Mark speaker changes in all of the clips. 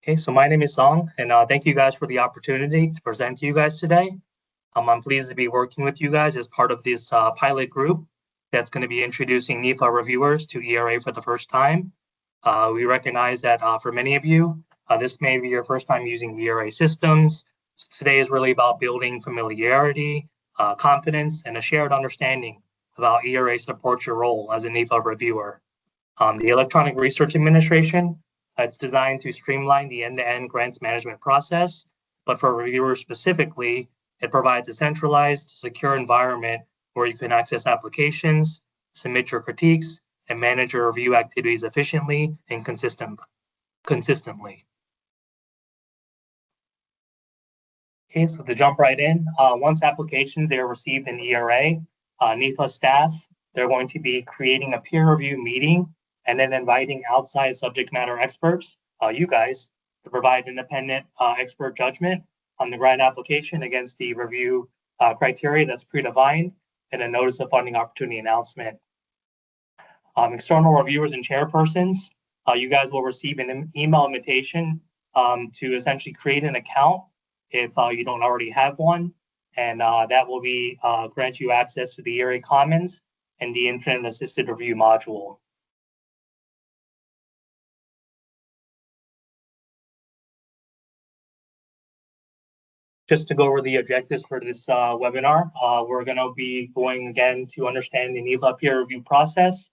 Speaker 1: Okay, so my name is Song, and thank you guys for the opportunity to present to you guys today. I'm pleased to be working with you guys as part of this pilot group that's going to be introducing NIFA reviewers to eRA for the first time. We recognize that for many of you, this may be your first time using eRA systems. So today is really about building familiarity, confidence, and a shared understanding of how eRA supports your role as a NIFA reviewer. The Electronic Research Administration, it's designed to streamline the end-to-end grants management process, but for reviewers specifically, it provides a centralized, secure environment where you can access applications, submit your critiques, and manage your review activities efficiently and consistently. Okay, so to jump right in, once applications are received in eRA, NIFA staff, they're going to be creating a peer review meeting and then inviting outside subject matter experts, you guys, to provide independent expert judgment on the grant application against the review criteria that's predefined in a notice of funding opportunity announcement. External reviewers and chairpersons, you guys will receive an email invitation to essentially create an account if you don't already have one, and that will be grant you access to the eRA Commons and the Internet Assisted Review module. Just to go over the objectives for this webinar, we're going to be going again to understand the NIFA peer review process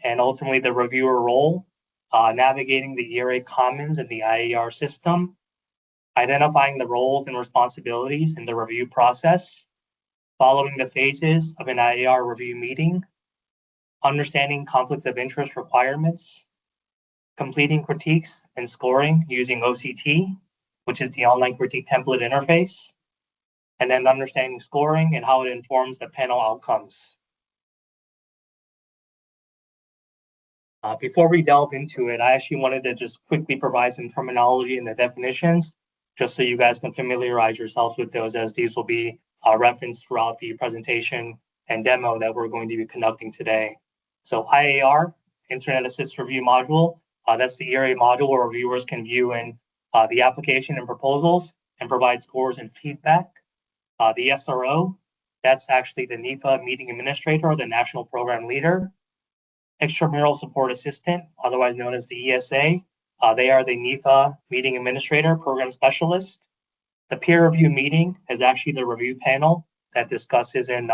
Speaker 1: and ultimately the reviewer role, navigating the eRA Commons and the IAR system, identifying the roles and responsibilities in the review process, following the phases of an IAR review meeting, understanding conflict of interest requirements, completing critiques and scoring using OCT, which is the online critique template interface, and then understanding scoring and how it informs the panel outcomes. Before we delve into it, I actually wanted to just quickly provide some terminology and the definitions, just so you guys can familiarize yourselves with those, as these will be referenced throughout the presentation and demo that we're going to be conducting today. So IAR, Internet Assisted Review Module, that's the eRA module where reviewers can view in the application and proposals and provide scores and feedback. The SRO, that's actually the NIFA Meeting Administrator or the National Program Leader. Extramural Support Assistant, otherwise known as the ESA, they are the NIFA Meeting Administrator, Program Specialist. The peer review meeting is actually the review panel that discusses and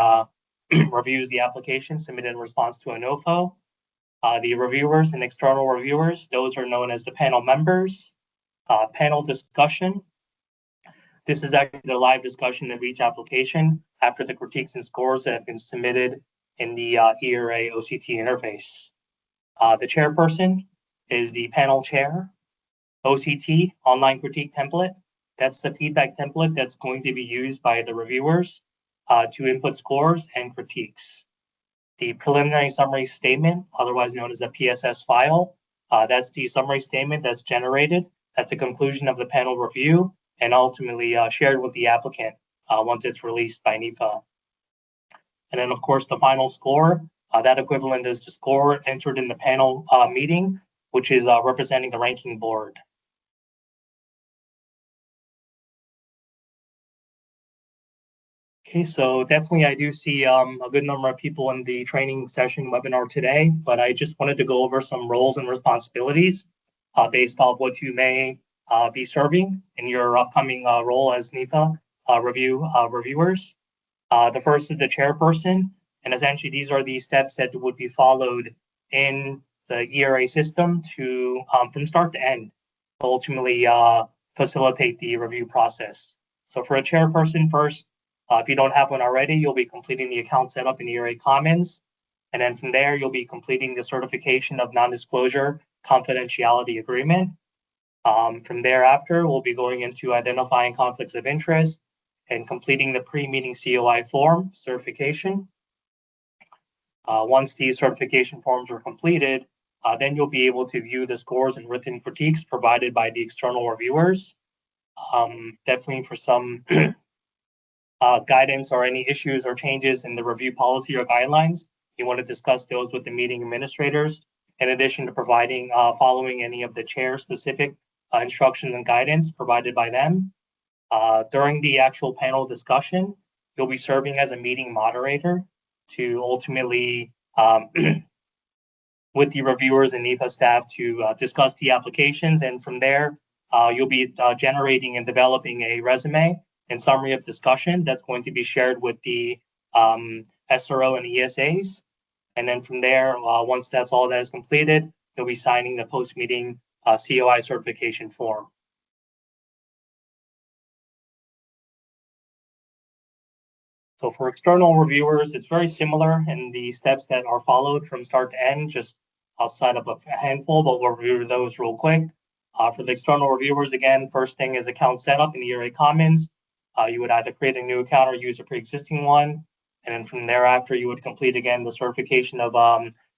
Speaker 1: reviews the application submitted in response to a NOFO. The reviewers and external reviewers, those are known as the panel members. Panel discussion. This is actually the live discussion of each application after the critiques and scores that have been submitted in the eRA OCT interface. The chairperson is the panel chair. OCT, online critique template, that's the feedback template that's going to be used by the reviewers to input scores and critiques. The preliminary summary statement, otherwise known as the PSS file, that's the summary statement that's generated at the conclusion of the panel review and ultimately shared with the applicant once it's released by NIFA. And then, of course, the final score, that equivalent is the score entered in the panel meeting, which is representing the ranking board. Okay, so definitely I do see a good number of people in the training session webinar today, but I just wanted to go over some roles and responsibilities based off what you may be serving in your upcoming role as NIFA reviewers. The first is the chairperson, and essentially these are the steps that would be followed in the eRA system to from start to end, to ultimately facilitate the review process. So for a chairperson first, if you don't have one already, you'll be completing the account setup in eRA Commons, and then from there you'll be completing the certification of non-disclosure confidentiality agreement. From thereafter, we'll be going into identifying conflicts of interest and completing the pre-meeting COI form certification. Once these certification forms are completed, then you'll be able to view the scores and written critiques provided by the external reviewers. Definitely for some guidance or any issues or changes in the review policy or guidelines, you want to discuss those with the meeting administrators, in addition to providing following any of the chair-specific instructions and guidance provided by them. During the actual panel discussion, you'll be serving as a meeting moderator to ultimately, with the reviewers and NEPA staff, to discuss the applications. And from there, you'll be generating and developing a resume and summary of discussion that's going to be shared with the SRO and ESAs. And then from there, once that's all that is completed, you'll be signing the post-meeting COI certification form. So for external reviewers, it's very similar in the steps that are followed from start to end, just outside of a handful, but we'll review those real quick. For the external reviewers, again, first thing is account setup in eRA Commons. You would either create a new account or use a pre-existing one. And then from thereafter, you would complete, again, the certification of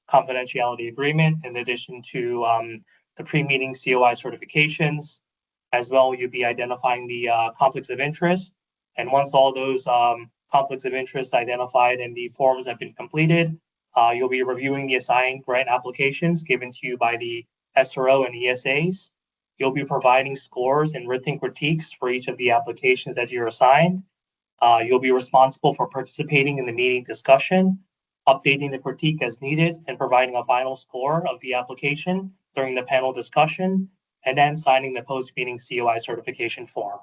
Speaker 1: confidentiality agreement in addition to the pre-meeting COI certifications. As well, you'll be identifying the conflicts of interest. And once all those conflicts of interest identified and the forms have been completed, you'll be reviewing the assigned grant applications given to you by the SRO and ESAs. You'll be providing scores and written critiques for each of the applications that you're assigned. You'll be responsible for participating in the meeting discussion, updating the critique as needed, and providing a final score of the application during the panel discussion, and then signing the post-meeting COI certification form.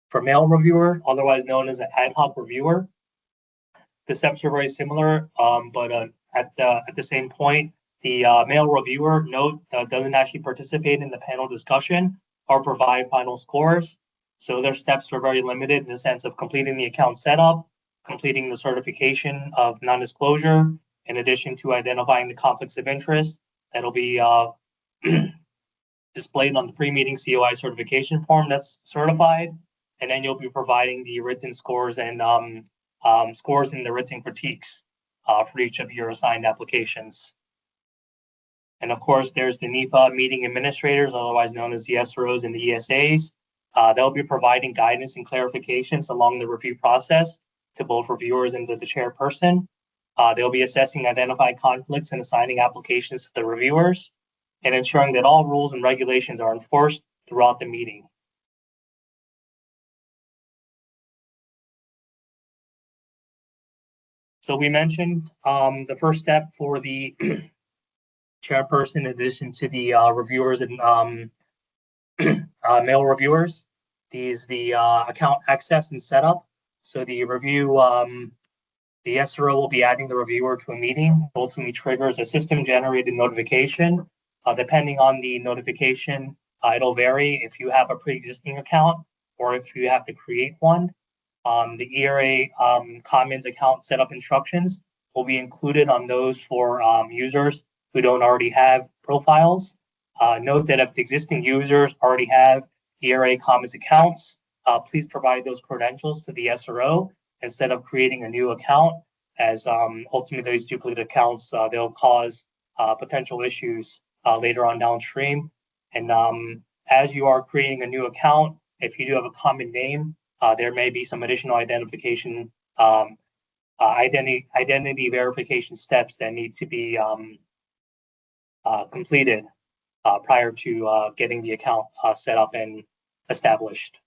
Speaker 1: For male reviewer, otherwise known as an ad hoc reviewer, the steps are very similar, but at the same point, the male reviewer doesn't actually participate in the panel discussion or provide final scores. So their steps are very limited in the sense of completing the account setup, completing the certification of non-disclosure, in addition to identifying the conflicts of interest that'll be displayed on the pre-meeting COI certification form that's certified. And then you'll be providing the written scores and scores in the written critiques for each of your assigned applications. And of course, there's the NEPA meeting administrators, otherwise known as the SROs and the ESAs. They'll be providing guidance and clarifications along the review process to both reviewers and to the chairperson. They'll be assessing identified conflicts and assigning applications to the reviewers and ensuring that all rules and regulations are enforced throughout the meeting. So we mentioned the first step for the chairperson, in addition to the reviewers and male reviewers, is the account access and setup. So the review, the SRO will be adding the reviewer to a meeting, ultimately triggers a system-generated notification. Depending on the notification, it'll vary if you have a pre-existing account or if you have to create one. The eRA Commons account setup instructions will be included on those for users who don't already have profiles. Note that if the existing users already have eRA Commons accounts, please provide those credentials to the SRO instead of creating a new account, as ultimately those duplicate accounts, they'll cause potential issues later on downstream. And as you are creating a new account, if you do have a common name, there may be some additional identification, identity verification steps that need to be completed prior to getting the account set up and established.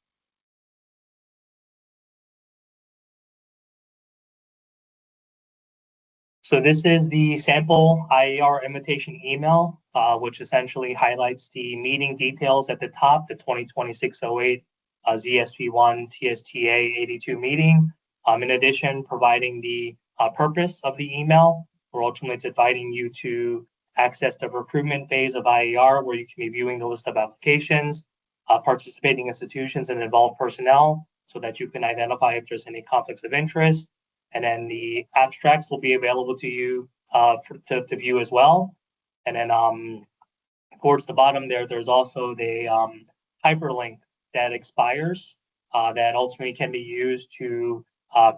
Speaker 1: So this is the sample IAR invitation email, which essentially highlights the meeting details at the top, the 2026-08 ZSP1 TSTA 82 meeting. In addition, providing the purpose of the email, we're ultimately inviting you to access the recruitment phase of IAR, where you can be viewing the list of applications, participating institutions and involved personnel, so that you can identify if there's any conflicts of interest. And then the abstracts will be available to you to view as well. And then towards the bottom there's also the hyperlink that expires that ultimately can be used to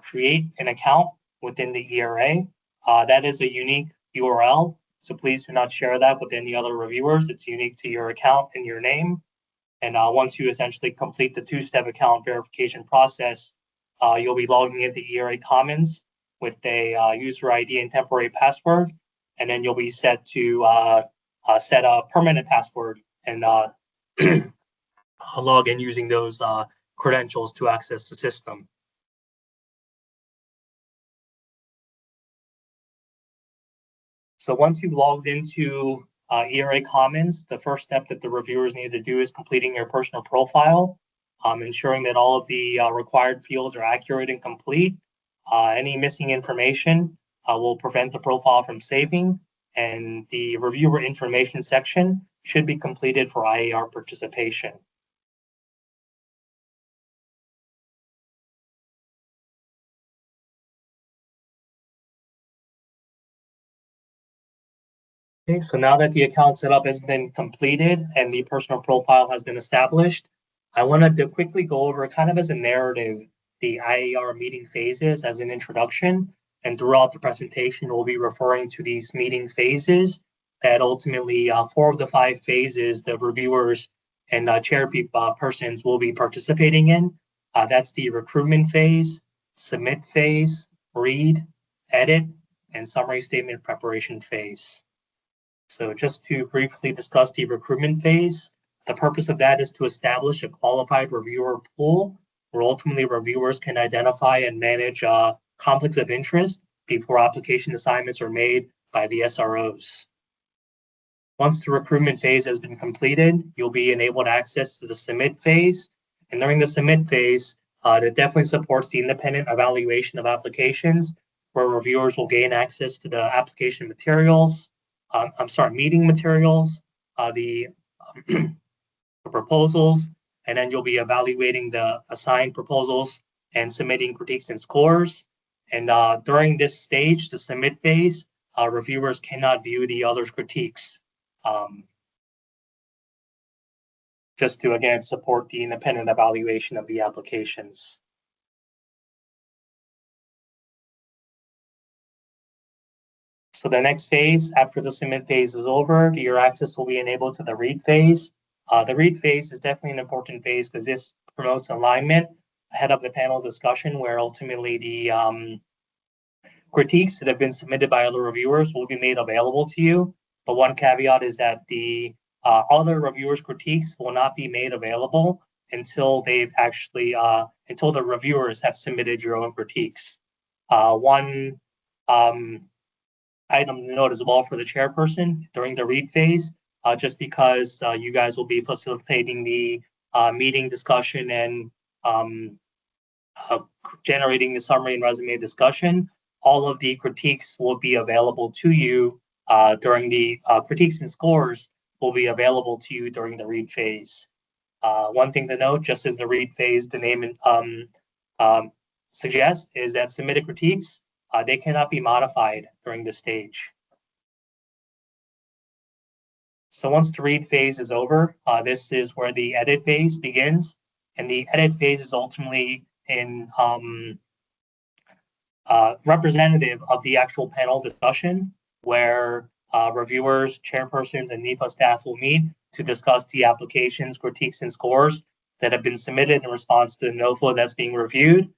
Speaker 1: create an account within the eRA. That is a unique URL, so please do not share that with any other reviewers. It's unique to your account and your name. And once you essentially complete the two-step account verification process, you'll be logging into eRA Commons with a user ID and temporary password, and then you'll be set to set a permanent password and log in using those credentials to access the system. So once you've logged into eRA Commons, the first step that the reviewers need to do is completing your personal profile, ensuring that all of the required fields are accurate and complete. Any missing information will prevent the profile from saving, and the reviewer information section should be completed for IAR participation. Okay, so now that the account setup has been completed and the personal profile has been established, I wanted to quickly go over, kind of as a narrative, the IAR meeting phases as an introduction. And throughout the presentation, we'll be referring to these meeting phases that ultimately 4 of the 5 phases the reviewers and persons will be participating in. That's the recruitment phase, submit phase, read, edit, and summary statement preparation phase. So just to briefly discuss the recruitment phase, the purpose of that is to establish a qualified reviewer pool where ultimately reviewers can identify and manage conflicts of interest before application assignments are made by the SROs. Once the recruitment phase has been completed, you'll be enabled access to the submit phase. And during the submit phase, that definitely supports the independent evaluation of applications, where reviewers will gain access to the application materials, meeting materials, the proposals, and then you'll be evaluating the assigned proposals and submitting critiques and scores. And during this stage, the submit phase, reviewers cannot view the other's critiques. Just to, again, support the independent evaluation of the applications. So the next phase, after the submit phase is over, your access will be enabled to the read phase. The read phase is definitely an important phase because this promotes alignment ahead of the panel discussion, where ultimately the critiques that have been submitted by other reviewers will be made available to you. But one caveat is that the other reviewers' critiques will not be made available until they've actually until the reviewers have submitted your own critiques. One item to note as well for the chairperson during the read phase, just because you guys will be facilitating the meeting discussion and generating the summary and resume discussion. All of the critiques will be available to you during the critiques and scores will be available to you during the read phase. One thing to note, just as the read phase, the name suggests, is that submitted critiques, they cannot be modified during this stage. So once the read phase is over, this is where the edit phase begins. And the edit phase is ultimately in representative of the actual panel discussion, where reviewers, chairpersons, and NEFA staff will meet to discuss the applications, critiques, and scores that have been submitted in response to the NOFA that's being reviewed.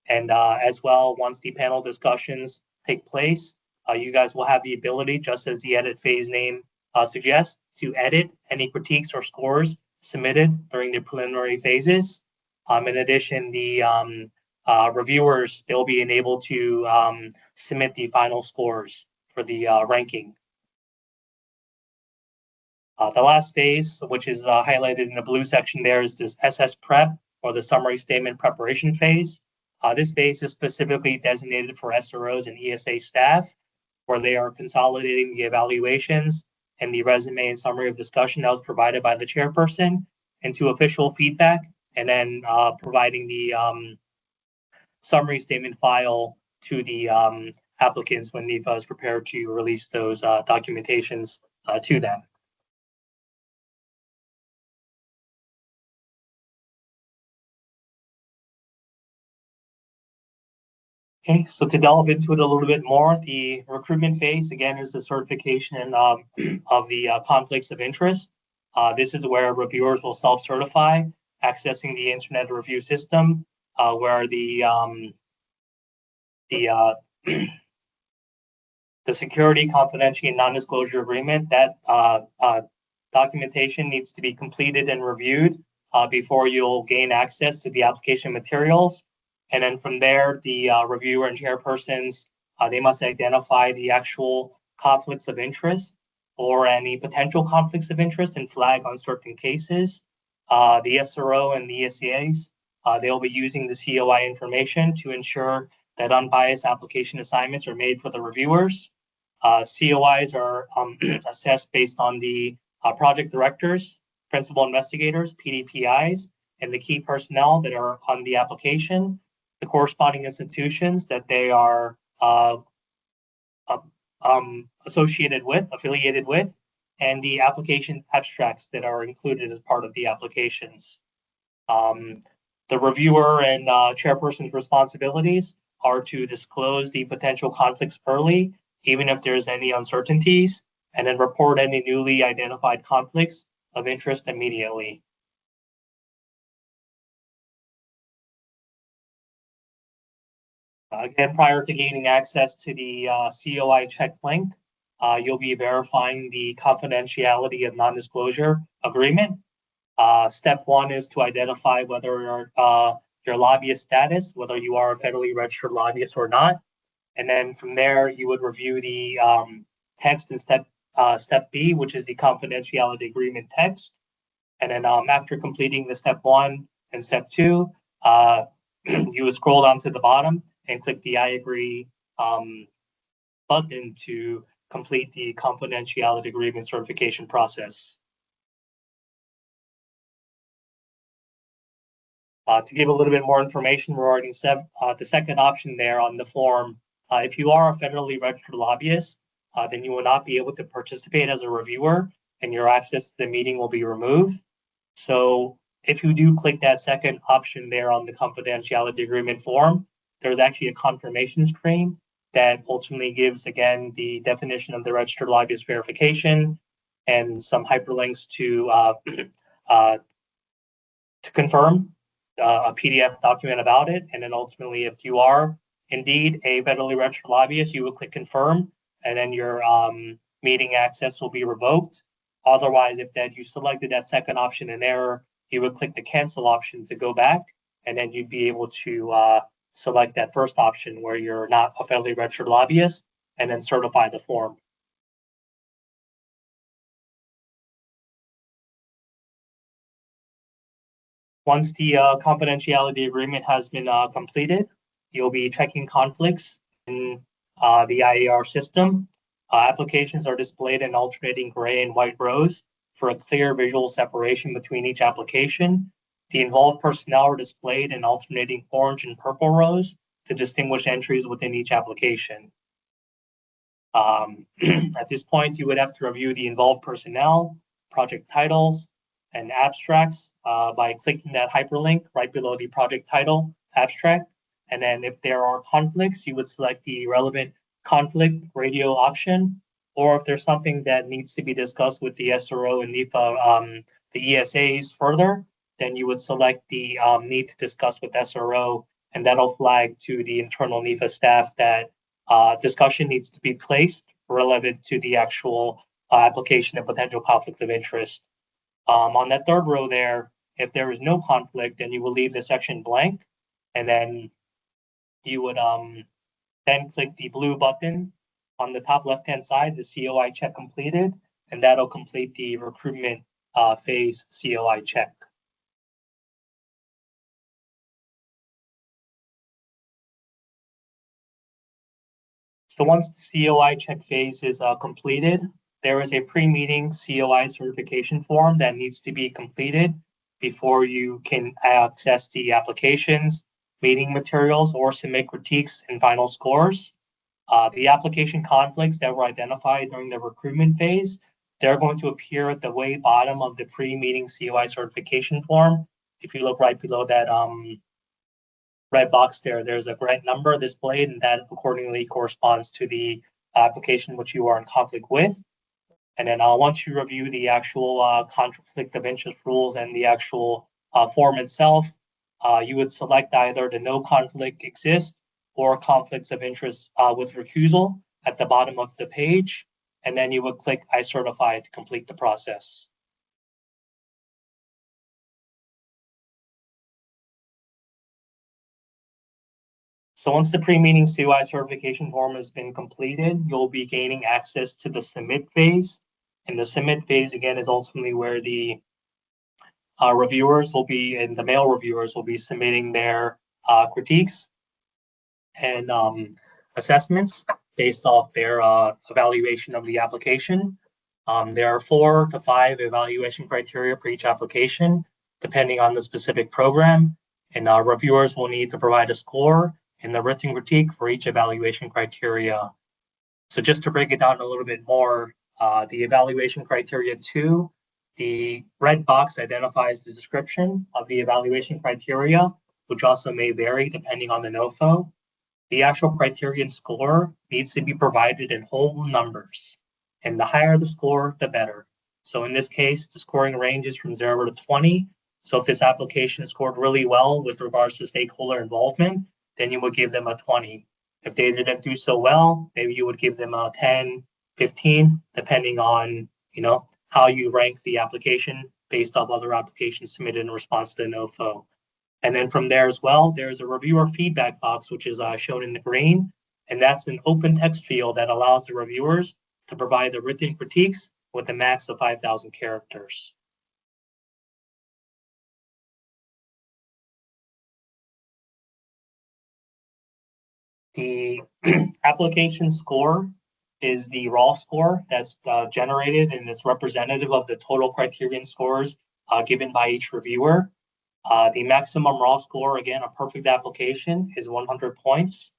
Speaker 1: And as well, once the panel discussions take place, you guys will have the ability, just as the edit phase name suggests, to edit any critiques or scores submitted during the preliminary phases. In addition, the reviewers still be enabled to submit the final scores for the ranking. The last phase, which is highlighted in the blue section there, is this SS prep, or the summary statement preparation phase. This phase is specifically designated for SROs and ESA staff, where they are consolidating the evaluations and the resume and summary of discussion that was provided by the chairperson into official feedback, and then providing the summary statement file to the applicants when NEFA is prepared to release those documentations to them. Okay, so to delve into it a little bit more, the recruitment phase, again, is the certification of the conflicts of interest. This is where reviewers will self-certify, accessing the internet review system, where the the security, confidentiality, and non-disclosure agreement, that documentation needs to be completed and reviewed before you'll gain access to the application materials. And then from there, the reviewer and chairpersons, they must identify the actual conflicts of interest or any potential conflicts of interest and flag on certain cases. The SRO and the ESCAs, they'll be using the COI information to ensure that unbiased application assignments are made for the reviewers. COIs are assessed based on the project directors, principal investigators, PDPIs, and the key personnel that are on the application, the corresponding institutions that they are associated with, affiliated with, and the application abstracts that are included as part of the applications. The reviewer and chairperson's responsibilities are to disclose the potential conflicts early, even if there's any uncertainties, and then report any newly identified conflicts of interest immediately. Again, prior to gaining access to the COI check link, you'll be verifying the confidentiality of non-disclosure agreement. Step one is to identify whether your lobbyist status, whether you are a federally registered lobbyist or not. And then from there, you would review the text in step B, which is the confidentiality agreement text. And then after completing the step one and step two, you would scroll down to the bottom and click the I agree button to complete the confidentiality agreement certification process. To give a little bit more information regarding the second option there on the form, if you are a federally registered lobbyist, then you will not be able to participate as a reviewer and your access to the meeting will be removed. So if you do click that second option there on the confidentiality agreement form, there's actually a confirmation screen that ultimately gives, again, the definition of the registered lobbyist verification and some hyperlinks to confirm a PDF document about it. And then ultimately, if you are indeed a federally registered lobbyist, you would click confirm, and then your meeting access will be revoked. Otherwise, if that you selected that second option in error, you would click the cancel option to go back, and then you'd be able to select that first option where you're not a federally registered lobbyist, and then certify the form. Once the confidentiality agreement has been completed, you'll be checking conflicts in the IAR system. Applications are displayed in alternating gray and white rows for a clear visual separation between each application. The involved personnel are displayed in alternating orange and purple rows to distinguish entries within each application. At this point, you would have to review the involved personnel, project titles, and abstracts by clicking that hyperlink right below the project title abstract. And then if there are conflicts, you would select the relevant conflict radio option, or if there's something that needs to be discussed with the SRO and NEPA, the ESAs further, then you would select the need to discuss with SRO, and that'll flag to the internal NEPA staff that discussion needs to be placed relevant to the actual application and potential conflict of interest. On that third row there, if there is no conflict, then you will leave the section blank, and then you would then click the blue button on the top left-hand side, the COI check completed, and that'll complete the recruitment phase COI check. So once the COI check phase is completed, there is a pre-meeting COI certification form that needs to be completed before you can access the applications, meeting materials, or submit critiques and final scores. The application conflicts that were identified during the recruitment phase, they're going to appear at the way bottom of the pre-meeting COI certification form. If you look right below that red box there, there's a grant number displayed, and that accordingly corresponds to the application which you are in conflict with. And then once you review the actual conflict of interest rules and the actual form itself, you would select either the no conflict exists or conflicts of interest with recusal at the bottom of the page, and then you would click I certify to complete the process. So once the pre-meeting COI certification form has been completed, you'll be gaining access to the submit phase. And the submit phase, again, is ultimately where the reviewers will be, and the male reviewers will be submitting their critiques and assessments based off their evaluation of the application. There are 4 to 5 evaluation criteria for each application, depending on the specific program. And reviewers will need to provide a score and the written critique for each evaluation criteria. So just to break it down a little bit more, the evaluation criteria 2, the red box identifies the description of the evaluation criteria, which also may vary depending on the NOFO. The actual criterion score needs to be provided in whole numbers, and the higher the score, the better. So in this case, the scoring ranges from 0 to 20. So if this application scored really well with regards to stakeholder involvement, then you would give them a 20. If they didn't do so well, maybe you would give them a 10, 15, depending on, how you rank the application based off other applications submitted in response to the NOFO. And then from there as well, there's a reviewer feedback box, which is shown in the green. And that's an open text field that allows the reviewers to provide the written critiques with a max of 5,000 characters. The application score is the raw score that's generated, and it's representative of the total criterion scores given by each reviewer. The maximum raw score, again, a perfect application, is 100 points.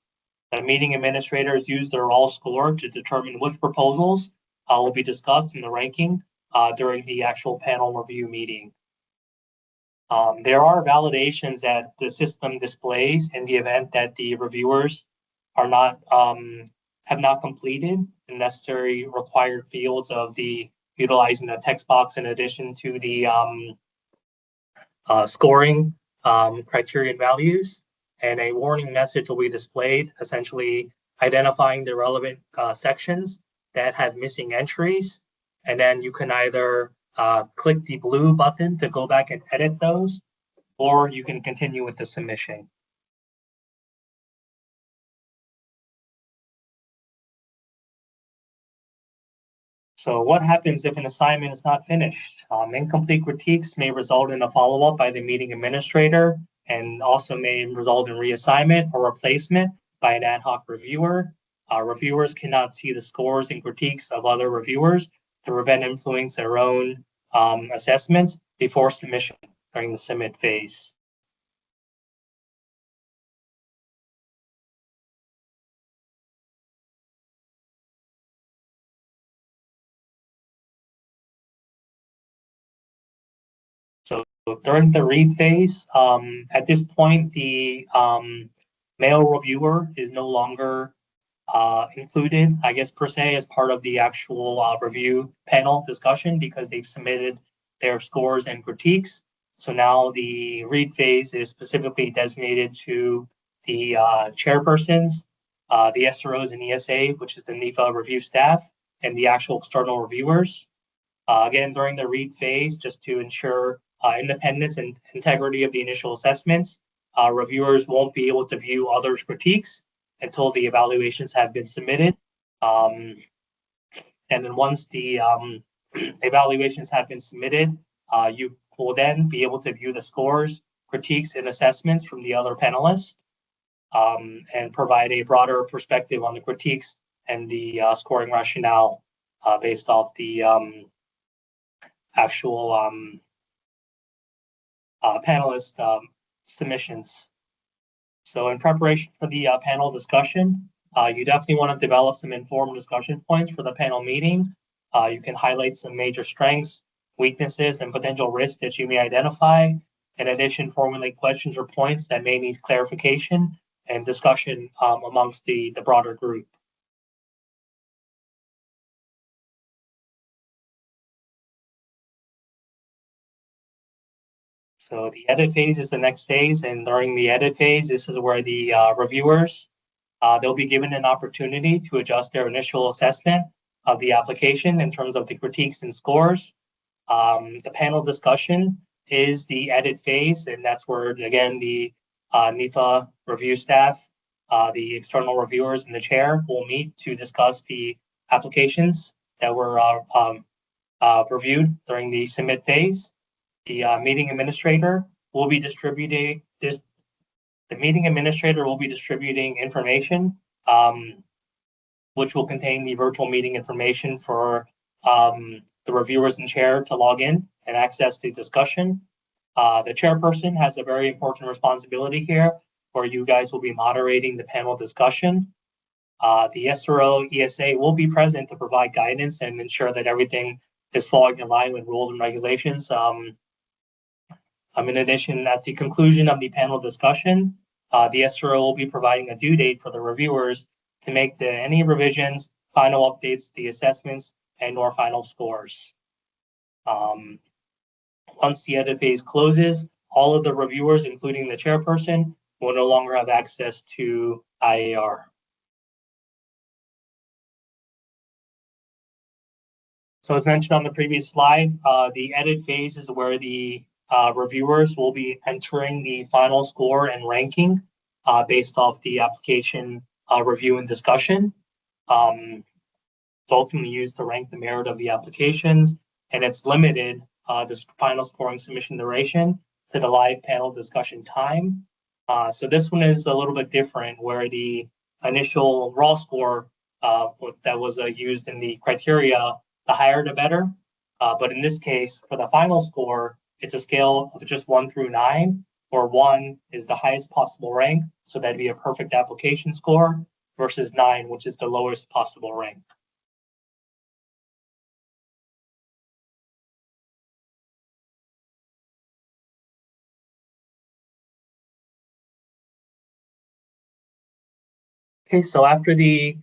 Speaker 1: The meeting administrators use their raw score to determine which proposals will be discussed in the ranking during the actual panel review meeting. There are validations that the system displays in the event that the reviewers are not have not completed the necessary required fields of the utilizing the text box in addition to the scoring criterion values, and a warning message will be displayed, essentially identifying the relevant sections that have missing entries. And then you can either click the blue button to go back and edit those, or you can continue with the submission. So what happens if an assignment is not finished? Incomplete critiques may result in a follow-up by the meeting administrator, and also may result in reassignment or replacement by an ad hoc reviewer. Reviewers cannot see the scores and critiques of other reviewers to prevent influence their own assessments before submission during the submit phase. So during the read phase, at this point, the male reviewer is no longer included, I guess, per se, as part of the actual review panel discussion, because they've submitted their scores and critiques. So now the read phase is specifically designated to the chairpersons, the SROs and ESA, which is the NIFA review staff, and the actual external reviewers. Again, during the read phase, just to ensure independence and integrity of the initial assessments, reviewers won't be able to view others' critiques until the evaluations have been submitted. And then once the evaluations have been submitted, you will then be able to view the scores, critiques, and assessments from the other panelists, and provide a broader perspective on the critiques and the scoring rationale based off the actual panelist submissions. So in preparation for the panel discussion, you definitely want to develop some informed discussion points for the panel meeting. You can highlight some major strengths, weaknesses, and potential risks that you may identify. In addition, formulate questions or points that may need clarification and discussion amongst the broader group. So the edit phase is the next phase, and during the edit phase, this is where the reviewers They'll be given an opportunity to adjust their initial assessment of the application in terms of the critiques and scores. The panel discussion is the edit phase, and that's where, again, the NIFA review staff, the external reviewers, and the chair will meet to discuss the applications that were reviewed during the submit phase. The meeting administrator will be distributing this. The meeting administrator will be distributing information, which will contain the virtual meeting information for the reviewers and chair to log in and access the discussion. The chairperson has a very important responsibility here, where you guys will be moderating the panel discussion. The SRO ESA will be present to provide guidance and ensure that everything is falling in line with rules and regulations. In addition, at the conclusion of the panel discussion, the SRO will be providing a due date for the reviewers to make any revisions, final updates, the assessments, and/or final scores. Once the edit phase closes, all of the reviewers, including the chairperson, will no longer have access to IAR. So as mentioned on the previous slide, the edit phase is where the reviewers will be entering the final score and ranking based off the application review and discussion. It's ultimately used to rank the merit of the applications, and it's limited, this final scoring submission duration, to the live panel discussion time. So this one is a little bit different, where the initial raw score that was used in the criteria, the higher the better. But in this case, for the final score, it's a scale of just 1 through 9, where 1 is the highest possible rank, so that'd be a perfect application score, versus 9, which is the lowest possible rank. Okay, so after the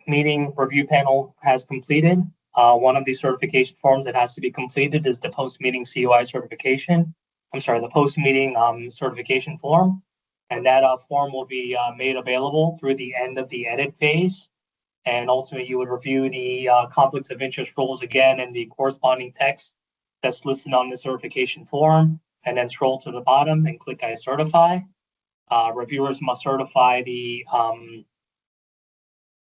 Speaker 1: meeting review panel has completed, one of the certification forms that has to be completed is the post-meeting COI certification. The post-meeting certification form. And that form will be made available through the end of the edit phase. And ultimately, you would review the conflicts of interest rules again and the corresponding text that's listed on the certification form, and then scroll to the bottom and click I certify. Reviewers must certify the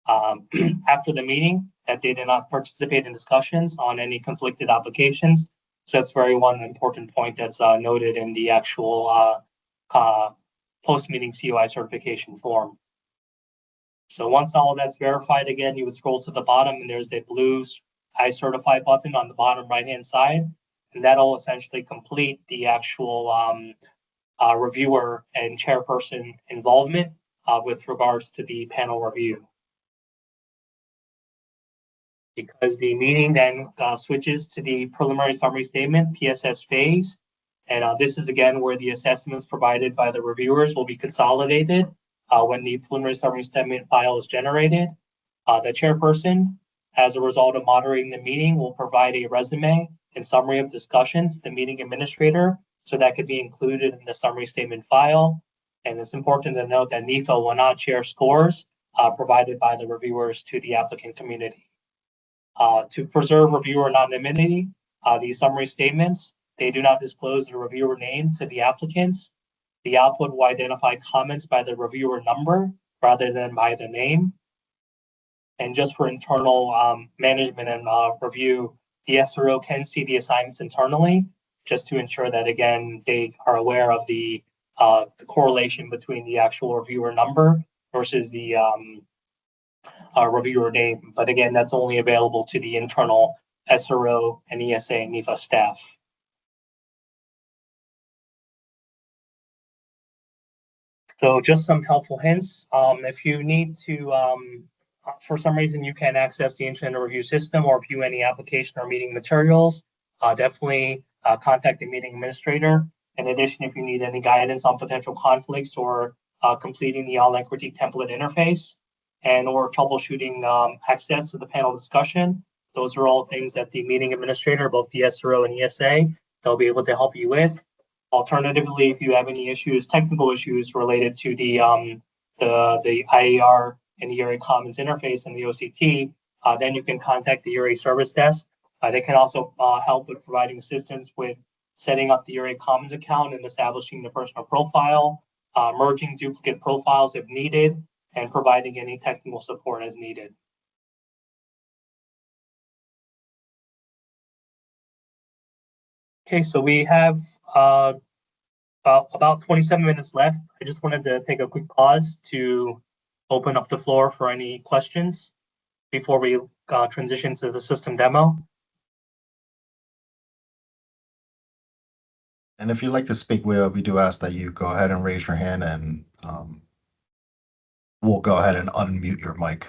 Speaker 1: after the meeting that they did not participate in discussions on any conflicted applications. So that's one important point that's noted in the actual post-meeting COI certification form. So once all of that's verified, again, you would scroll to the bottom, and there's the blue I certify button on the bottom right-hand side, and that'll essentially complete the actual reviewer and chairperson involvement with regards to the panel review. Because the meeting then switches to the preliminary summary statement, PSS phase. And this is, again, where the assessments provided by the reviewers will be consolidated when the preliminary summary statement file is generated. The chairperson, as a result of moderating the meeting, will provide a resume and summary of discussions to the meeting administrator, so that could be included in the summary statement file. And it's important to note that NIFA will not share scores provided by the reviewers to the applicant community. To preserve reviewer anonymity, these summary statements, they do not disclose the reviewer name to the applicants. The output will identify comments by the reviewer number rather than by the name. And just for internal management and review, the SRO can see the assignments internally, just to ensure that, again, they are aware of the correlation between the actual reviewer number versus the reviewer name. But again, that's only available to the internal SRO and ESA and NIFA staff. So just some helpful hints. If you need to, for some reason you can't access the Internet Review System or view any application or meeting materials, definitely contact the meeting administrator. In addition, if you need any guidance on potential conflicts or completing the online critique template interface and or troubleshooting access to the panel discussion, those are all things that the meeting administrator, both the SRO and ESA, they'll be able to help you with. Alternatively, if you have any issues, technical issues related to the the IAR and the eRA Commons interface and the OCT, then you can contact the eRA service desk. They can also help with providing assistance with setting up the eRA Commons account and establishing the personal profile, merging duplicate profiles if needed, and providing any technical support as needed. Okay, so we have about 27 minutes left. I just wanted to take a quick pause to open up the floor for any questions before we transition to the system demo.
Speaker 2: And if you'd like to speak, we do ask that you go ahead and raise your hand, and we'll go ahead and unmute your mic.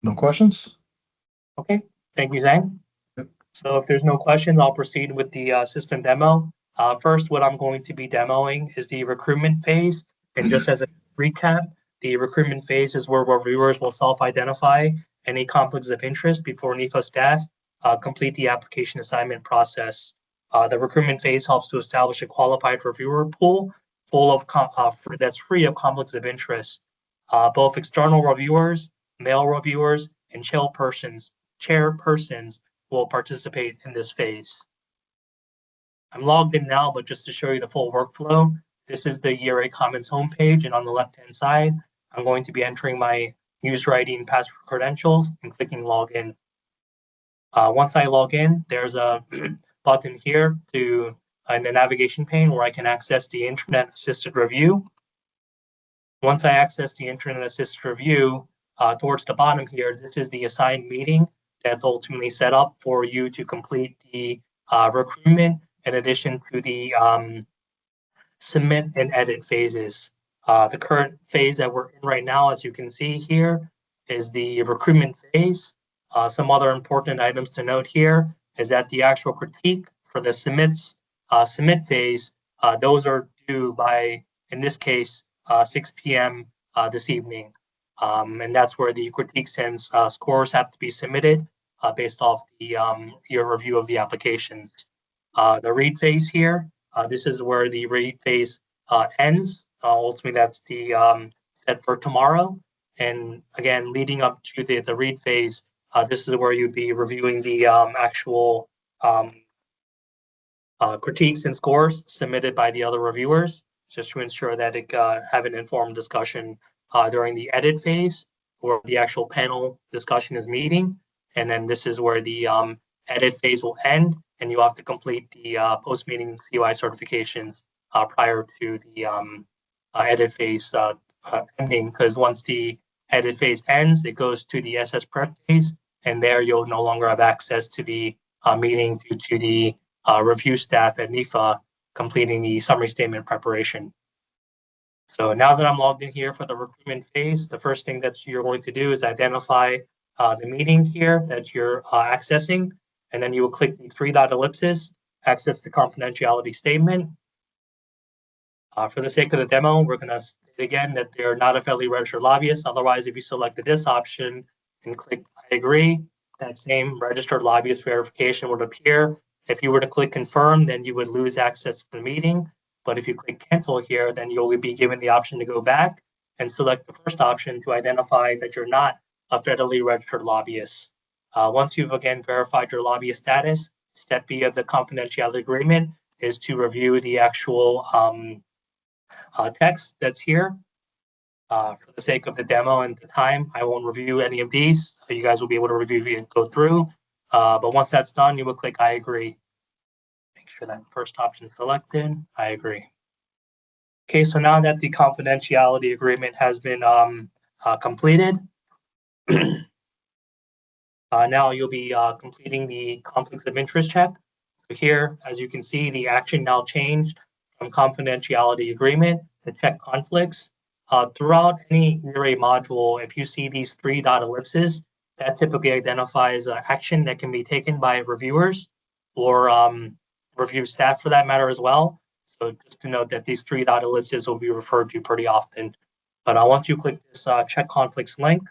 Speaker 2: No questions?
Speaker 1: Okay, thank you, Zhang.
Speaker 2: Yep.
Speaker 1: So if there's no questions, I'll proceed with the system demo. First, what I'm going to be demoing is the recruitment phase. And just as a recap, the recruitment phase is where reviewers will self-identify any conflicts of interest before NIFA staff complete the application assignment process. The recruitment phase helps to establish a qualified reviewer pool full of that's free of conflicts of interest. Both external reviewers, male reviewers, and chairpersons will participate in this phase. I'm logged in now, but just to show you the full workflow, this is the eRA Commons homepage, and on the left-hand side, I'm going to be entering my user ID and password credentials and clicking login. Once I log in, there's a button here in the navigation pane where I can access the Internet Assisted Review. Once I access the Internet Assisted Review, towards the bottom here, this is the assigned meeting that's ultimately set up for you to complete the recruitment in addition to the submit and edit phases. The current phase that we're in right now, as you can see here, is the recruitment phase. Some other important items to note here is that the actual critique for the submit phase, those are due by, in this case, 6 p.m. This evening. And that's where the critique sense scores have to be submitted based off your review of the applications. The read phase here, this is where the read phase ends. Ultimately, that's the set for tomorrow. And again, leading up to the read phase, this is where you'd be reviewing the actual critiques and scores submitted by the other reviewers, just to ensure that it have an informed discussion during the edit phase, where the actual panel discussion is meeting. And then this is where the edit phase will end, and you have to complete the post-meeting CUI certifications prior to the edit phase ending, because once the edit phase ends, it goes to the SS prep phase, and there you'll no longer have access to the meeting due to the review staff at NIFA completing the summary statement preparation. So now that I'm logged in here for the recruitment phase, the first thing that you're going to do is identify the meeting here that you're accessing, and then you will click the three-dot ellipsis, access the confidentiality statement. For the sake of the demo, we're going to state again that they're not a federally registered lobbyist. Otherwise, if you selected this option and click I agree, that same registered lobbyist verification would appear. If you were to click confirm, then you would lose access to the meeting. But if you click cancel here, then you'll be given the option to go back and select the first option to identify that you're not a federally registered lobbyist. Once you've again verified your lobbyist status, step B of the confidentiality agreement is to review the actual text that's here. For the sake of the demo and the time, I won't review any of these. So you guys will be able to review and go through. But once that's done, you will click I agree. Make sure that first option is selected. I agree. Okay, so now that the confidentiality agreement has been completed, now you'll be completing the conflict of interest check. So here, as you can see, the action now changed from confidentiality agreement to check conflicts. Throughout any eRA module, if you see these three-dot ellipses, that typically identifies action that can be taken by reviewers or review staff for that matter as well. So just to note that these three-dot ellipses will be referred to pretty often But once you click this check conflicts link,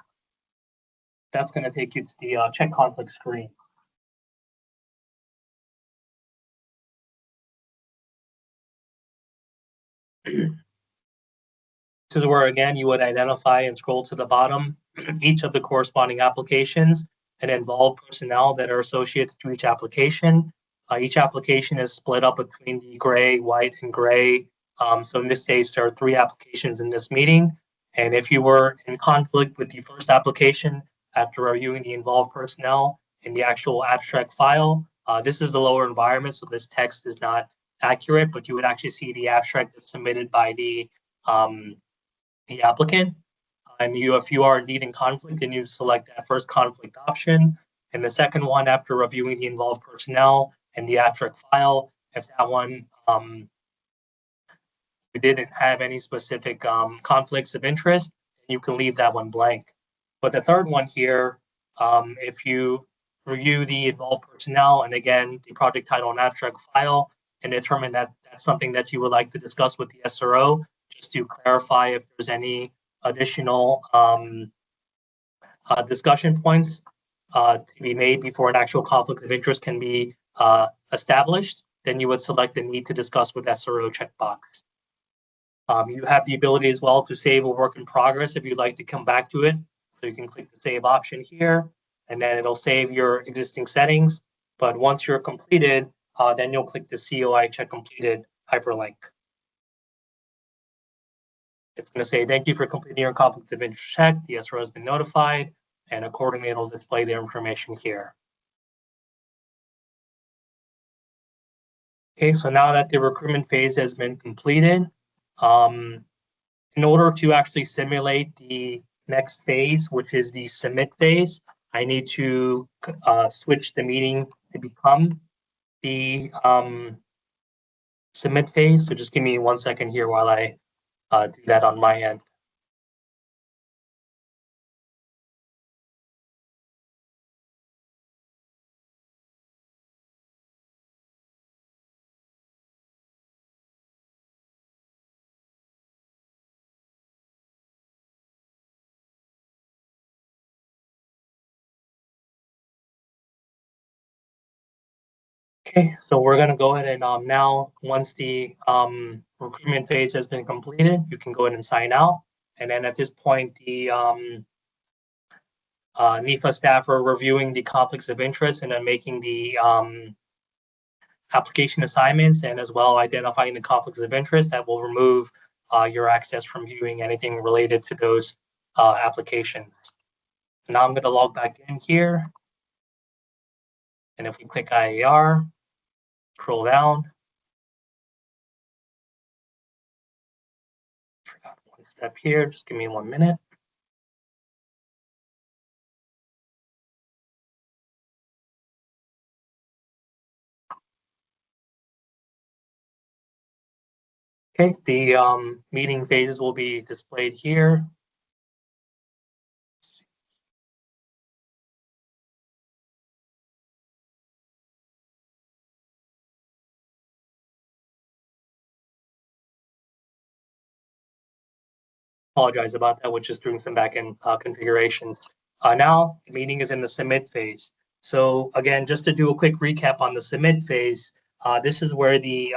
Speaker 1: that's going to take you to the check conflict screen. This is where, again, you would identify and scroll to the bottom each of the corresponding applications and involved personnel that are associated to each application. Each application is split up between the gray, white, and gray. So in this case, there are 3 applications in this meeting. And if you were in conflict with the first application after reviewing the involved personnel in the actual abstract file, this is the lower environment, so this text is not accurate, but you would actually see the abstract that's submitted by the applicant. And if you are indeed in conflict, then you select that first conflict option. And the second one, after reviewing the involved personnel and the abstract file, if that one you didn't have any specific conflicts of interest, you can leave that one blank. But the third one here, if you review the involved personnel and again the project title and abstract file and determine that that's something that you would like to discuss with the SRO, just to clarify if there's any additional discussion points to be made before an actual conflict of interest can be established, then you would select the need to discuss with SRO checkbox. You have the ability as well to save a work in progress if you'd like to come back to it. So you can click the save option here, and then it'll save your existing settings. But once you're completed, then you'll click the COI check completed hyperlink. It's going to say, thank you for completing your conflict of interest check. The SRO has been notified, and accordingly, it'll display the information here. Okay, so now that the recruitment phase has been completed, in order to actually simulate the next phase, which is the submit phase, I need to switch the meeting to become the submit phase. So just give me 1 second here while I do that on my end. Okay, so we're going to go ahead and now, once the recruitment phase has been completed, you can go ahead and sign out. And then at this point, the NIFA staff are reviewing the conflicts of interest and then making the application assignments and as well identifying the conflicts of interest that will remove your access from viewing anything related to those applications. So now I'm going to log back in here. And if we click IAR, scroll down. Forgot one step here, just give me 1 minute. Okay, the meeting phases will be displayed here. Apologize about that, we're just doing some backend configuration. Now the meeting is in the submit phase. So again, just to do a quick recap on the submit phase, this is where the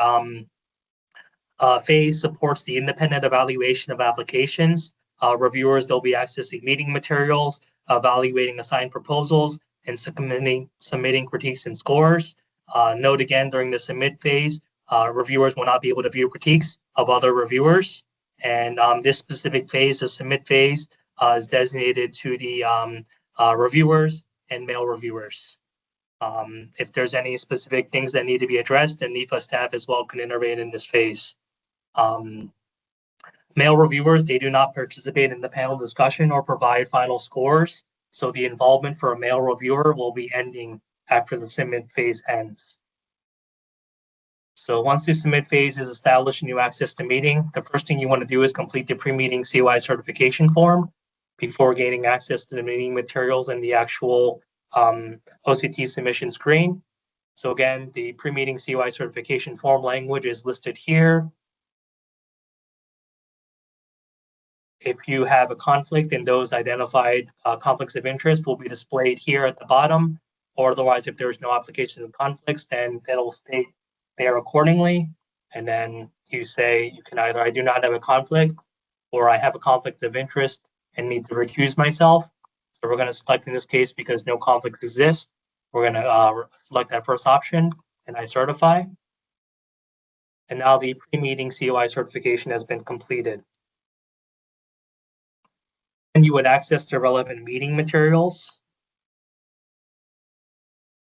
Speaker 1: phase supports the independent evaluation of applications. Reviewers, they'll be accessing meeting materials, evaluating assigned proposals, and submitting critiques and scores. Note again, during the submit phase, reviewers will not be able to view critiques of other reviewers. And this specific phase, the submit phase, is designated to the reviewers and male reviewers. If there's any specific things that need to be addressed, then NIFA staff as well can intervene in this phase. Male reviewers, they do not participate in the panel discussion or provide final scores. So the involvement for a male reviewer will be ending after the submit phase ends. So once the submit phase is established and you access the meeting, the first thing you want to do is complete the pre-meeting COI certification form before gaining access to the meeting materials and the actual OCT submission screen. So again, the pre-meeting COI certification form language is listed here. If you have a conflict, then those identified conflicts of interest will be displayed here at the bottom, or otherwise, if there's no applications of conflicts, then it'll state there accordingly. And then you say you can either I do not have a conflict, or I have a conflict of interest and need to recuse myself. So we're going to select in this case because no conflict exists. We're going to select that first option and I certify. And now the pre-meeting COI certification has been completed. And you would access the relevant meeting materials.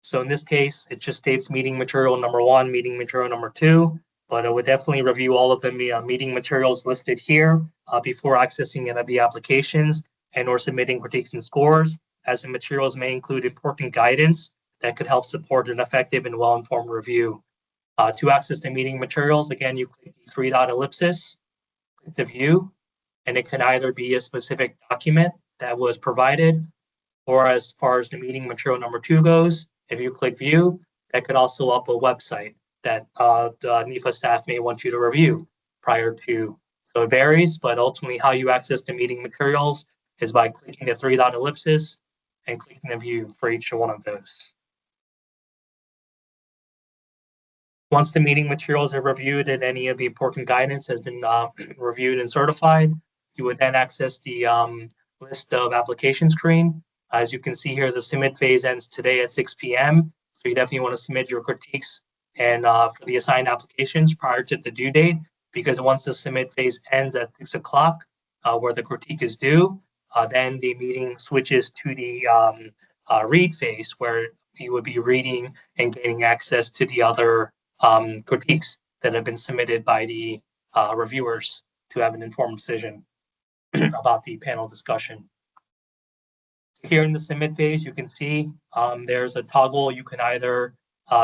Speaker 1: So in this case, it just states meeting material number 1, meeting material number 2, but I would definitely review all of the meeting materials listed here before accessing any of the applications and or submitting critiques and scores, as the materials may include important guidance that could help support an effective and well-informed review. To access the meeting materials, again, you click the 3-dot ellipsis, click the view, and it can either be a specific document that was provided, or as far as the meeting material number 2 goes, if you click view, that could also up a website that the NEFA staff may want you to review prior to. So it varies, but ultimately how you access the meeting materials is by clicking the 3-dot ellipsis and clicking the view for each one of those. Once the meeting materials are reviewed and any of the important guidance has been reviewed and certified, you would then access the list of application screen. As you can see here, the submit phase ends today at 6 p.m. So you definitely want to submit your critiques and for the assigned applications prior to the due date, because once the submit phase ends at 6 o'clock, where the critique is due, then the meeting switches to the read phase, where you would be reading and getting access to the other critiques that have been submitted by the reviewers to have an informed decision about the panel discussion. Here in the submit phase, you can see there's a toggle. You can either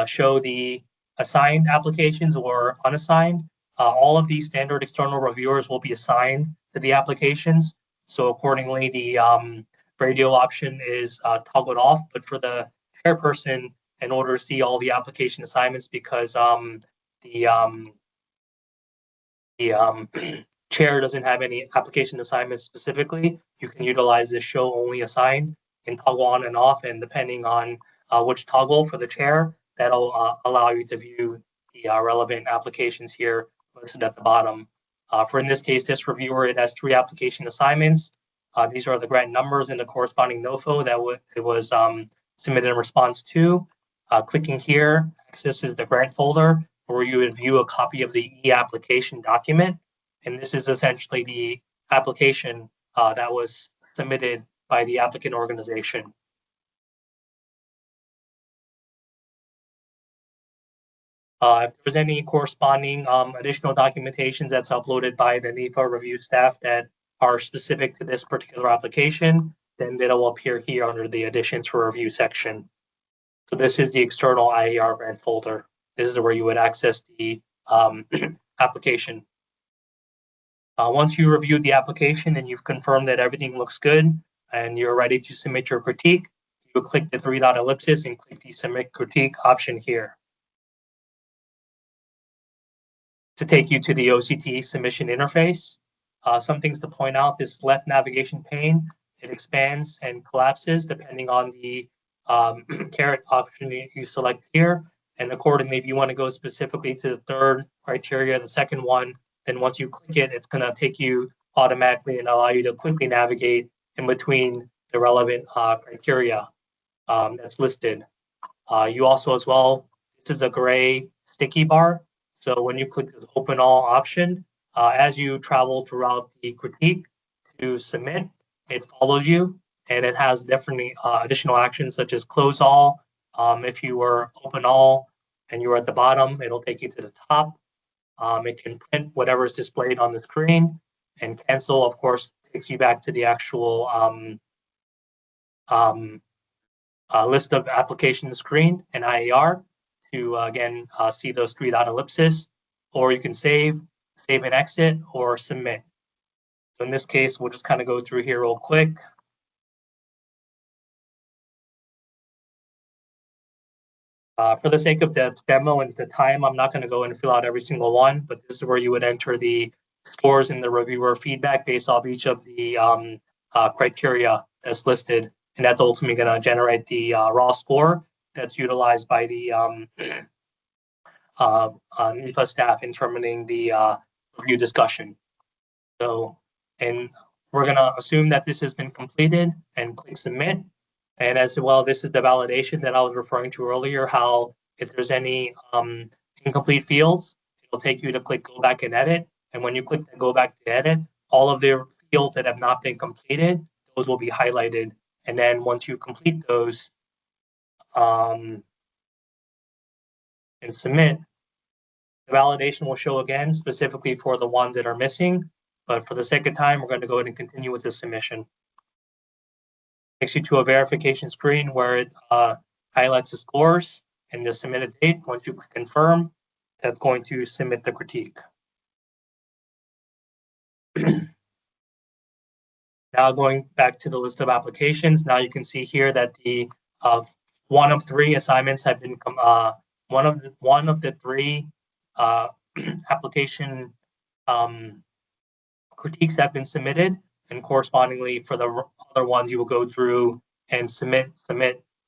Speaker 1: show the assigned applications or unassigned. All of these standard external reviewers will be assigned to the applications. So accordingly, the radio option is toggled off, but for the chairperson, in order to see all the application assignments, because the chair doesn't have any application assignments specifically, you can utilize this show only assigned and toggle on and off, and depending on which toggle for the chair, that'll allow you to view the relevant applications here listed at the bottom. For in this case, this reviewer, it has 3 application assignments. These are the grant numbers and the corresponding NOFO that it was submitted in response to. Clicking here accesses the grant folder where you would view a copy of the e-application document. And this is essentially the application that was submitted by the applicant organization. If there's any corresponding additional documentations that's uploaded by the NEFA review staff that are specific to this particular application, then it'll appear here under the additions for review section. So this is the external IAR grant folder. This is where you would access the application. Once you review the application and you've confirmed that everything looks good and you're ready to submit your critique, you will click the 3-dot ellipsis and click the submit critique option here to take you to the OCT submission interface. Some things to point out: this left navigation pane, it expands and collapses depending on the caret option you select here. And accordingly, if you want to go specifically to the 3rd criteria, the second one, then once you click it, it's going to take you automatically and allow you to quickly navigate in between the relevant criteria that's listed. You also, as well, this is a gray sticky bar. So when you click the open all option, as you travel throughout the critique to submit, it follows you, and it has definitely additional actions such as close all. If you were open all and you were at the bottom, it'll take you to the top. It can print whatever is displayed on the screen, and cancel, of course, takes you back to the actual list of application screen and IAR to again see those 3-dot ellipsis, or you can save and exit, or submit. So in this case, we'll just kind of go through here real quick. For the sake of the demo and the time, I'm not going to go and fill out every single one, but this is where you would enter the scores in the reviewer feedback based off each of the criteria that's listed, and that's ultimately going to generate the raw score that's utilized by the NEPA staff in determining the review discussion. So, and we're going to assume that this has been completed and click submit. And as well, this is the validation that I was referring to earlier, how if there's any incomplete fields, it'll take you to click go back and edit. And when you click the go back to edit, all of the fields that have not been completed, those will be highlighted. And then once you complete those and submit, the validation will show again, specifically for the ones that are missing. But for the sake of time, we're going to go ahead and continue with the submission. Takes you to a verification screen where it highlights the scores and the submitted date. Once you click confirm, that's going to submit the critique. Now going back to the list of applications, now you can see here that the one of three assignments have been one of the three application critiques have been submitted, and correspondingly for the other ones you will go through and submit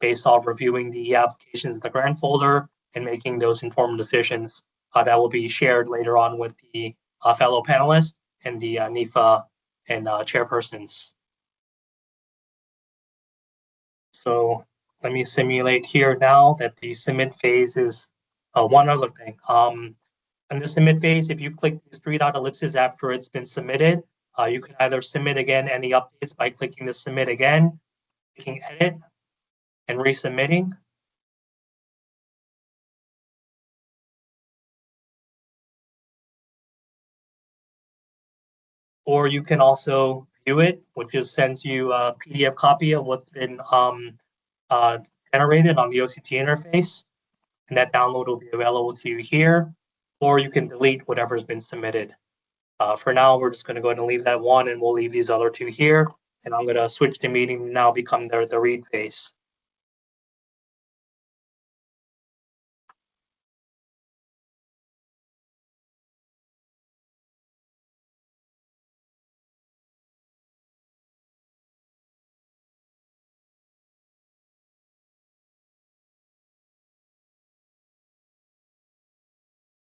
Speaker 1: based off reviewing the applications in the grant folder and making those informed decisions that will be shared later on with the fellow panelists and the NEFA and chairpersons. So let me simulate here now that the submit phase is one other thing. In the submit phase, if you click these 3-dot ellipses after it's been submitted, you can either submit again any updates by clicking the submit again, clicking edit, and resubmitting. Or you can also view it, which just sends you a PDF copy of what's been generated on the OCT interface, and that download will be available to you here. Or you can delete whatever's been submitted. For now, we're just going to go ahead and leave that one, and we'll leave these other two here. And I'm going to switch the meeting now become the read phase.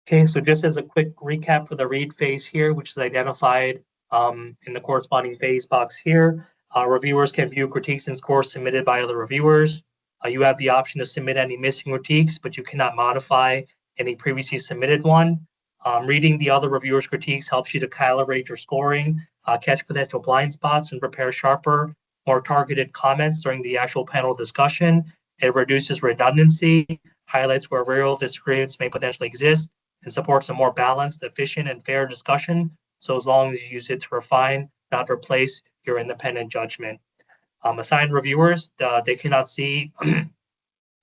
Speaker 1: Okay, so just as a quick recap for the read phase here, which is identified in the corresponding phase box here, reviewers can view critiques and scores submitted by other reviewers. You have the option to submit any missing critiques, but you cannot modify any previously submitted one. Reading the other reviewers' critiques helps you to calibrate your scoring, catch potential blind spots, and prepare sharper, more targeted comments during the actual panel discussion. It reduces redundancy, highlights where real disagreements may potentially exist, and supports a more balanced, efficient, and fair discussion. So as long as you use it to refine, not replace your independent judgment. Assigned reviewers, they cannot see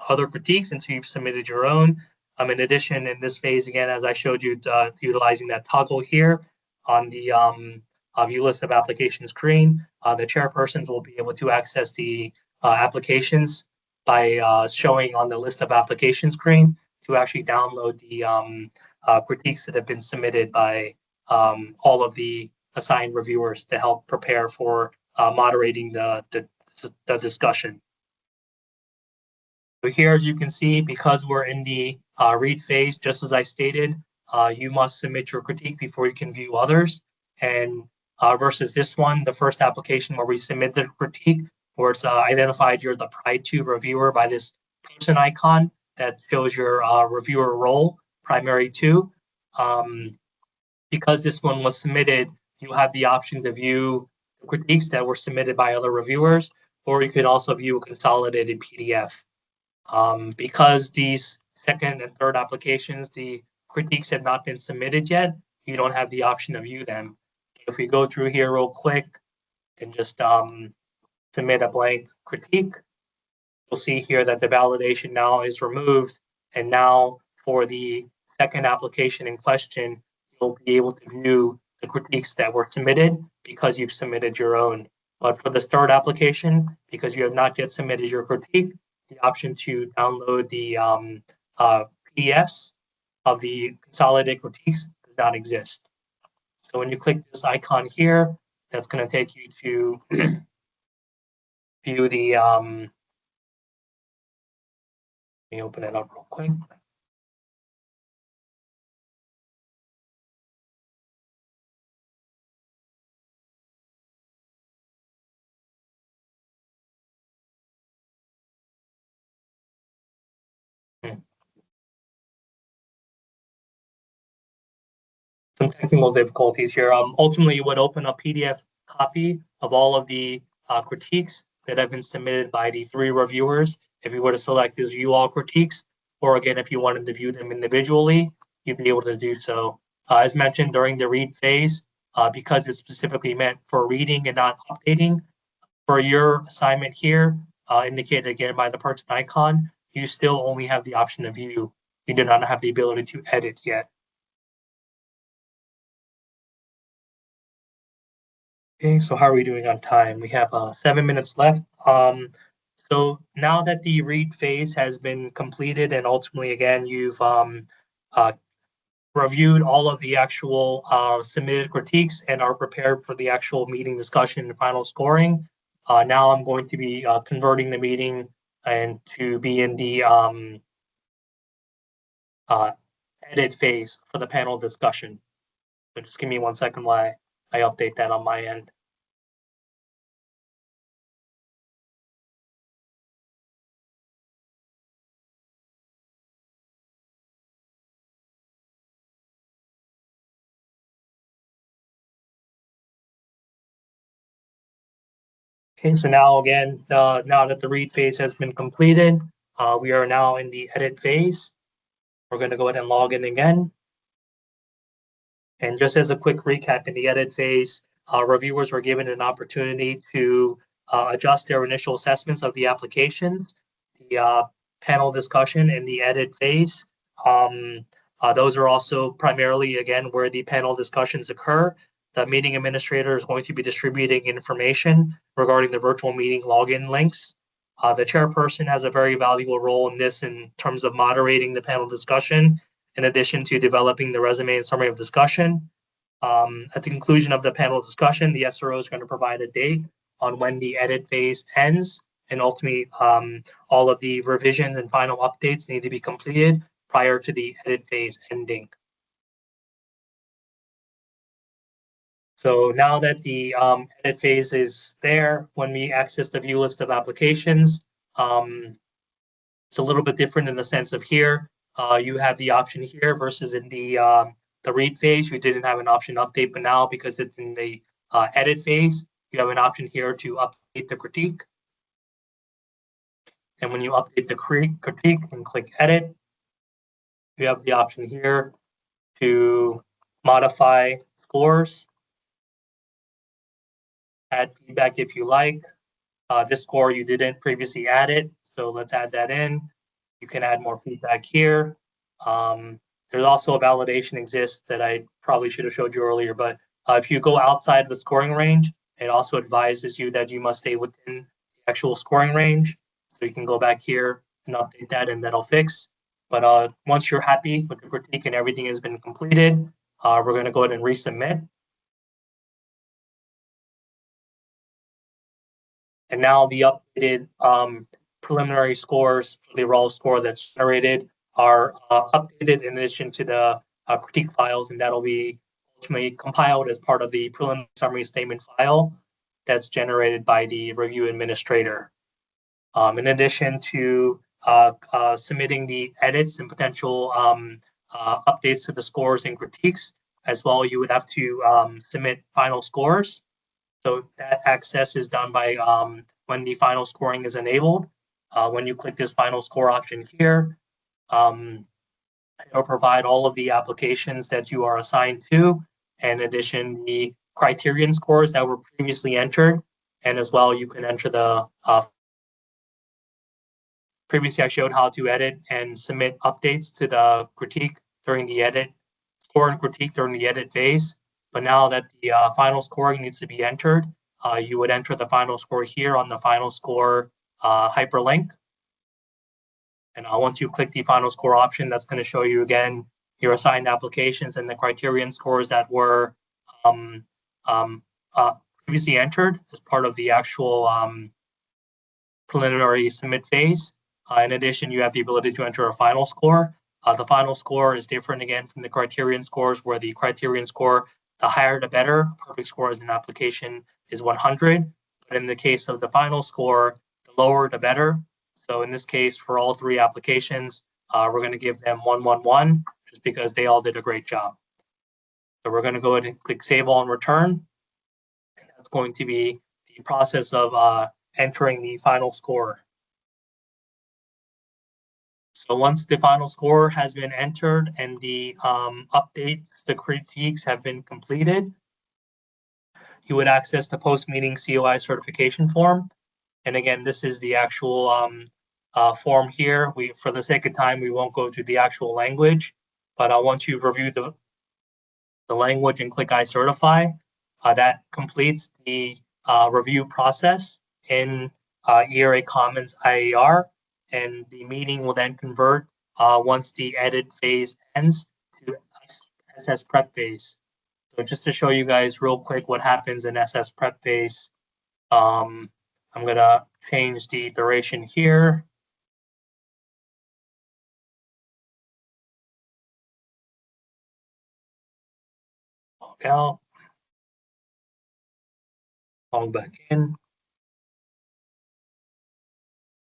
Speaker 1: other critiques until you've submitted your own. In addition, in this phase, again, as I showed you, utilizing that toggle here on the view list of application screen, the chairpersons will be able to access the applications by showing on the list of application screen to actually download the critiques that have been submitted by all of the assigned reviewers to help prepare for moderating the discussion. So here, as you can see, because we're in the read phase, just as I stated, you must submit your critique before you can view others. And versus this one, the first application where we submit the critique, where it's identified you're the Pride 2 reviewer by this person icon that shows your reviewer role, primary 2. Because this one was submitted, you have the option to view the critiques that were submitted by other reviewers, or you could also view a consolidated PDF. Because these second and third applications, the critiques have not been submitted yet, you don't have the option to view them. If we go through here real quick and just submit a blank critique, you'll see here that the validation now is removed. And now for the second application in question, you'll be able to view the critiques that were submitted because you've submitted your own. But for this third application, because you have not yet submitted your critique, the option to download the PDFs of the consolidated critiques does not exist. So when you click this icon here, that's going to take you to view the, let me open it up real quick. Some technical difficulties here. Ultimately, you would open a PDF copy of all of the critiques that have been submitted by the 3 reviewers. If you were to select these view all critiques, or again, if you wanted to view them individually, you'd be able to do so. As mentioned during the read phase, because it's specifically meant for reading and not updating, for your assignment here, indicated again by the person icon, you still only have the option to view. You do not have the ability to edit yet. Okay, so how are we doing on time? We have 7 minutes left. So now that the read phase has been completed and ultimately, again, you've reviewed all of the actual submitted critiques and are prepared for the actual meeting discussion and final scoring, now I'm going to be converting the meeting and to be in the edit phase for the panel discussion. So just give me 1 second while I update that on my end. Okay, so now again, now that the read phase has been completed, we are now in the edit phase. We're going to go ahead and log in again. And just as a quick recap, in the edit phase, reviewers were given an opportunity to adjust their initial assessments of the applications, the panel discussion, and the edit phase. Those are also primarily, again, where the panel discussions occur. The meeting administrator is going to be distributing information regarding the virtual meeting login links. The chairperson has a very valuable role in this in terms of moderating the panel discussion, in addition to developing the resume and summary of discussion. At the conclusion of the panel discussion, the SRO is going to provide a date on when the edit phase ends, and ultimately all of the revisions and final updates need to be completed prior to the edit phase ending. So now that the edit phase is there, when we access the view list of applications, it's a little bit different in the sense of here, you have the option here versus in the read phase, you didn't have an option update, but now because it's in the edit phase, you have an option here to update the critique. And when you update the critique and click edit, you have the option here to modify scores, add feedback if you like. This score you didn't previously add it, so let's add that in. You can add more feedback here. There's also a validation exists that I probably should have showed you earlier, but if you go outside the scoring range, it also advises you that you must stay within the actual scoring range. So you can go back here and update that, and that'll fix. But once you're happy with the critique and everything has been completed, we're going to go ahead and resubmit. And now the updated preliminary scores for the raw score that's generated are updated in addition to the critique files, and that'll be ultimately compiled as part of the preliminary summary statement file that's generated by the review administrator. In addition to submitting the edits and potential updates to the scores and critiques, as well, you would have to submit final scores. So that access is done by when the final scoring is enabled. When you click this final score option here, it'll provide all of the applications that you are assigned to. In addition, the criterion scores that were previously entered, and as well, you can enter the previously I showed how to edit and submit updates to the critique during the edit, score and critique during the edit phase. But now that the final scoring needs to be entered, you would enter the final score here on the final score hyperlink. And once you click the final score option, that's going to show you again your assigned applications and the criterion scores that were um, um, previously entered as part of the actual preliminary submit phase. In addition, you have the ability to enter a final score. The final score is different again from the criterion scores, where the criterion score, the higher the better. Perfect score as an application is 100. But in the case of the final score, the lower the better. So in this case, for all three applications, we're going to give them 111 just because they all did a great job. So we're going to go ahead and click Save All and Return. And that's going to be the process of entering the final score. So once the final score has been entered and the updates, the critiques have been completed, you would access the post-meeting COI certification form. And again, this is the actual form here. For the sake of time, we won't go to the actual language, but once you've reviewed the language and click I certify, that completes the review process in eRA Commons IAR, and the meeting will then convert once the edit phase ends to SS prep phase. So just to show you guys real quick what happens in SS prep phase, I'm gonna change the duration here. Log out, log back in.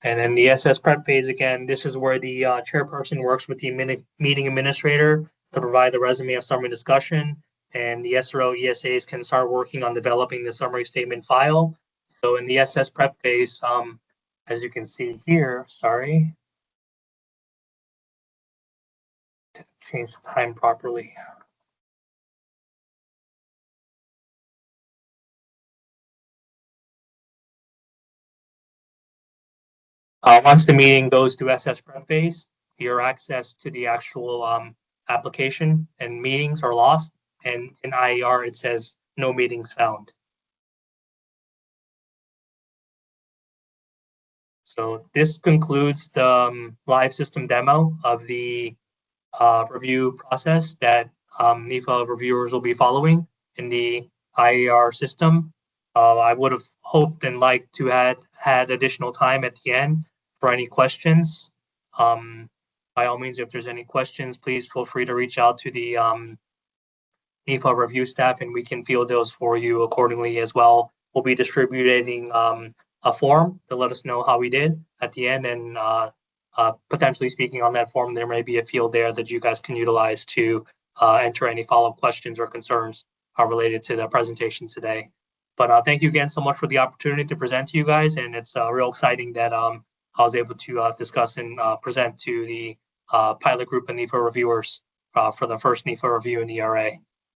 Speaker 1: And then the SS prep phase, again, this is where the chairperson works with the meeting administrator to provide the resume of summary discussion, and the SRO ESAs can start working on developing the summary statement file. So in the SS prep phase, as you can see here, sorry, to change the time properly. Once the meeting goes to SS prep phase, your access to the actual application and meetings are lost, and in IAR it says no meetings found. So this concludes the live system demo of the review process that NEFA reviewers will be following in the IAR system. I would have hoped and liked to had additional time at the end for any questions. By all means, if there's any questions, please feel free to reach out to the NEFA review staff and we can field those for you accordingly as well. We'll be distributing a form to let us know how we did at the end, and potentially speaking on that form, there may be a field there that you guys can utilize to enter any follow-up questions or concerns related to the presentation today. But thank you again so much for the opportunity to present to you guys, and it's real exciting that I was able to discuss and present to the pilot group of NEFA reviewers for the first NEFA review in eRA.